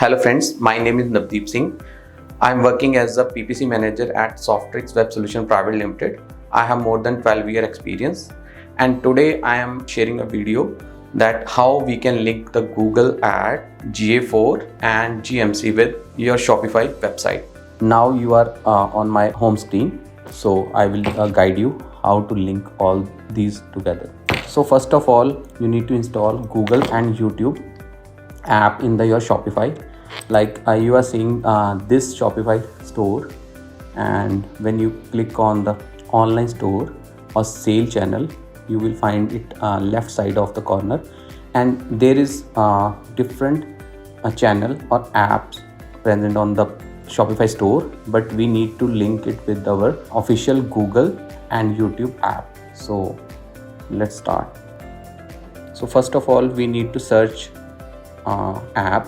Hello friends, my name is Navdeep Singh. I am working as a PPC manager at Softtrix Web Solution Private Limited. I have more than 12-year experience, and today I am sharing a video that how we can link the Google ad, GA4 and GMC with your Shopify website. Now you are on my home screen, so I will guide you how to link all these together. So first of all, you need to install Google and YouTube app in your Shopify. Like you are seeing this Shopify store, and when you click on the online store or sale channel, you will find it left side of the corner, and there is different channel or apps present on the Shopify store, but we need to link it with our official Google and YouTube app. So let's start. So first of all, we need to search app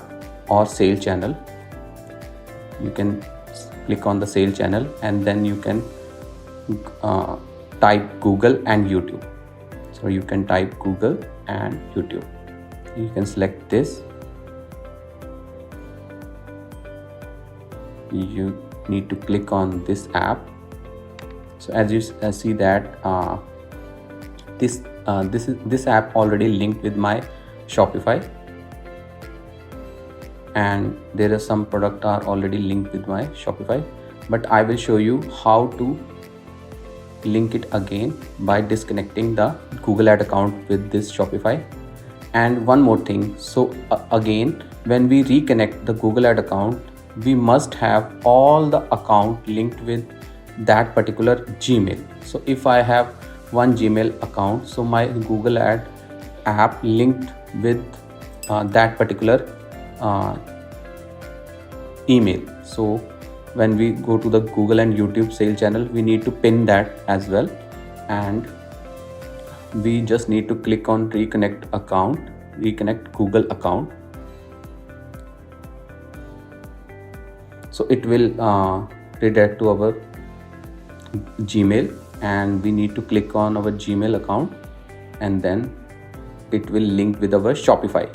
or sale channel. You can click on the sale channel and then you can type Google and YouTube. So you can type Google and YouTube. You can select this. You need to click on this app. So as you see that this app already linked with my Shopify, and there are some products are already linked with my Shopify, but I will show you how to link it again by disconnecting the Google ad account with this Shopify. And one more thing, so again, when we reconnect the Google ad account, we must have all the account linked with that particular Gmail. So if I have one Gmail account, so my Google ad app linked with that particular email. So when we go to the Google and YouTube sale channel, we need to pin that as well, and we just need to click on reconnect Google account. So it will redirect to our Gmail, and we need to click on our Gmail account, and then it will link with our Shopify.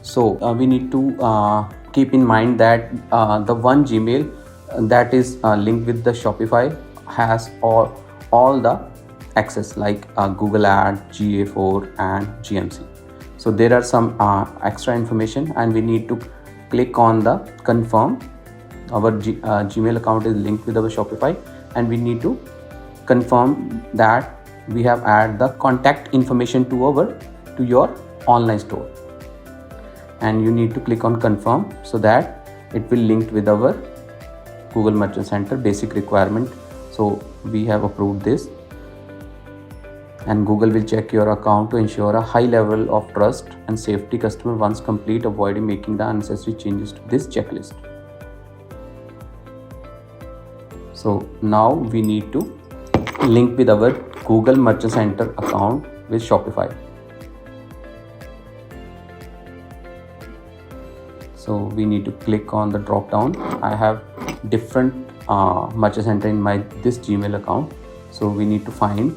So we need to keep in mind that the one Gmail that is linked with the Shopify has all the access, like Google Ad, GA4 and GMC. So there are some extra information, and we need to click on the confirm. Our Gmail account is linked with our Shopify, and we need to confirm that we have added the contact information to your online store, and you need to click on confirm so that it will link with our Google Merchant Center basic requirement. So we have approved this, and Google will check your account to ensure a high level of trust and safety. Customer once complete, avoiding making the unnecessary changes to this checklist. So now we need to link with our Google Merchant Center account with Shopify. So we need to click on the drop down. I have different Merchant Center in this Gmail account. So we need to find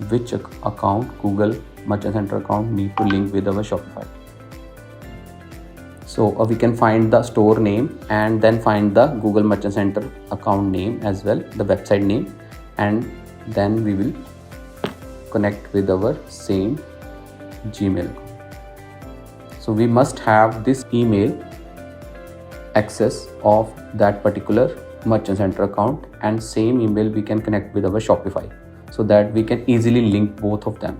which account, Google Merchant Center account, need to link with our Shopify. So we can find the store name and then find the Google Merchant Center account name as well, the website name, and then we will connect with our same Gmail account. So we must have this email access of that particular Merchant Center account, and same email we can connect with our Shopify, so that we can easily link both of them.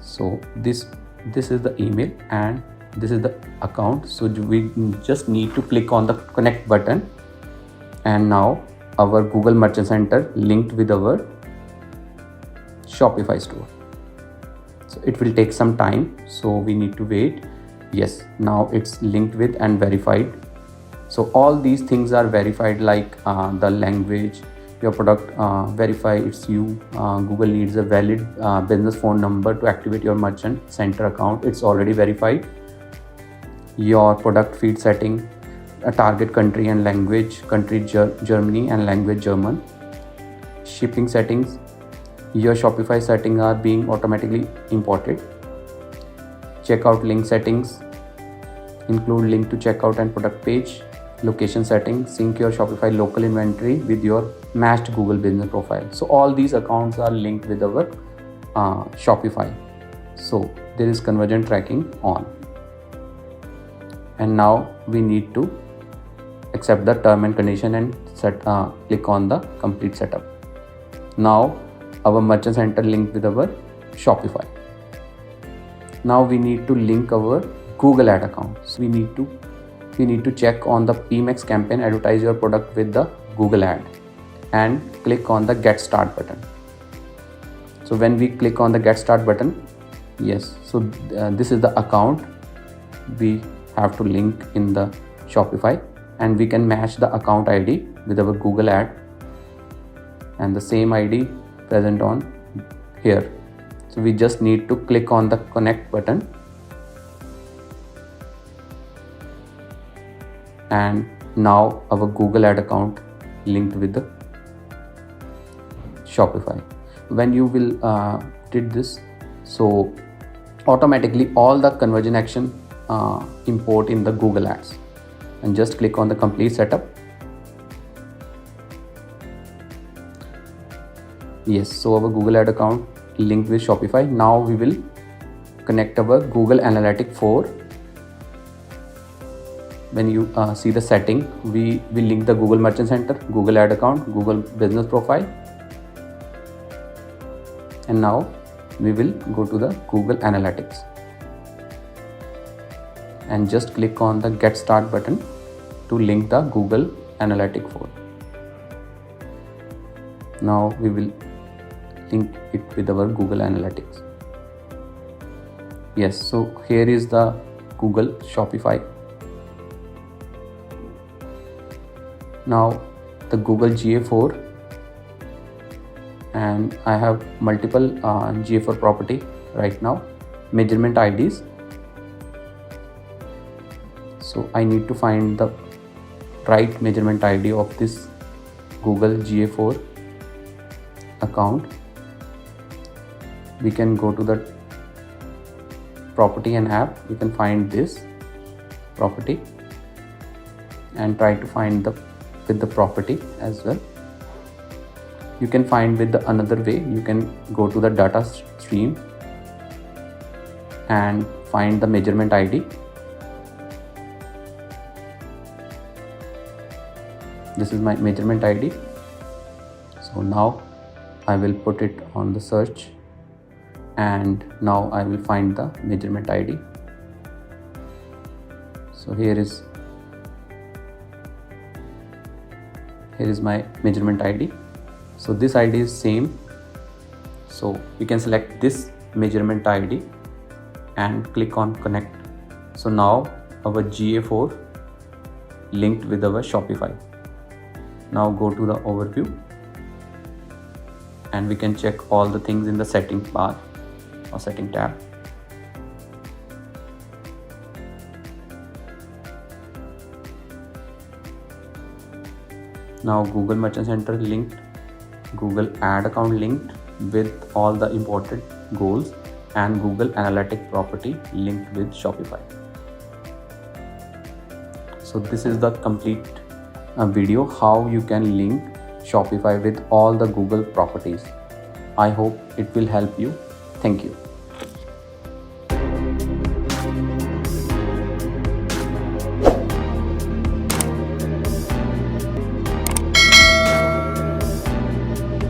So this is the email and this is the account. So we just need to click on the connect button, and now our Google Merchant Center linked with our Shopify store. So it will take some time, so we need to wait. Yes, now it's linked with and verified. So all these things are verified, like the language, your product verify it's you. Google needs a valid business phone number to activate your Merchant Center account. It's already verified. Your product feed setting, a target country and language, country Germany and language German. Shipping settings, your Shopify settings are being automatically imported. checkout link settings, include link to checkout and product page, location settings, sync your Shopify local inventory with your matched Google business profile. So all these accounts are linked with our Shopify. So there is conversion tracking on. And now we need to accept the term and condition and click on the complete setup. Now our merchant center linked with our Shopify. Now we need to link our Google ad account. So we need to check on the PMax campaign, advertise your product with the Google ad, and click on the get start button. So when we click on the get start button, yes, so this is the account we have to link in the Shopify, and we can match the account ID with our Google ad and the same ID present on here. So we just need to click on the connect button, and now our Google ad account linked with the Shopify. When you will did this, so automatically all the conversion action import in the Google ads, and just click on the complete setup. Yes, so our Google ad account linked with Shopify. Now we will connect our Google Analytics 4. When you see the setting, we will link the Google Merchant Center, Google ad account, Google business profile, and now we will go to the Google Analytics and just click on the get start button to link the Google Analytics 4. Now we will link it with our Google Analytics. Yes, so here is the Google Shopify. Now the Google GA4, and I have multiple GA4 property right now, measurement IDs. So I need to find the right measurement ID of this Google GA4 account. We can go to the property and app. You can find this property and try to find with the property as well. You can find with the another way. You can go to the data stream and find the measurement ID. This is my measurement ID. So now I will put it on the search, and now I will find the measurement ID. So here is my measurement ID. So this ID is same, so we can select this measurement ID and click on connect. So now our GA4 linked with our Shopify. Now go to the overview, and we can check all the things in the settings bar or setting tab. Now Google Merchant Center linked, Google ad account linked with all the imported goals, and Google Analytics property linked with Shopify. So this is the complete video how you can link Shopify with all the Google properties. I hope it will help you. Thank you.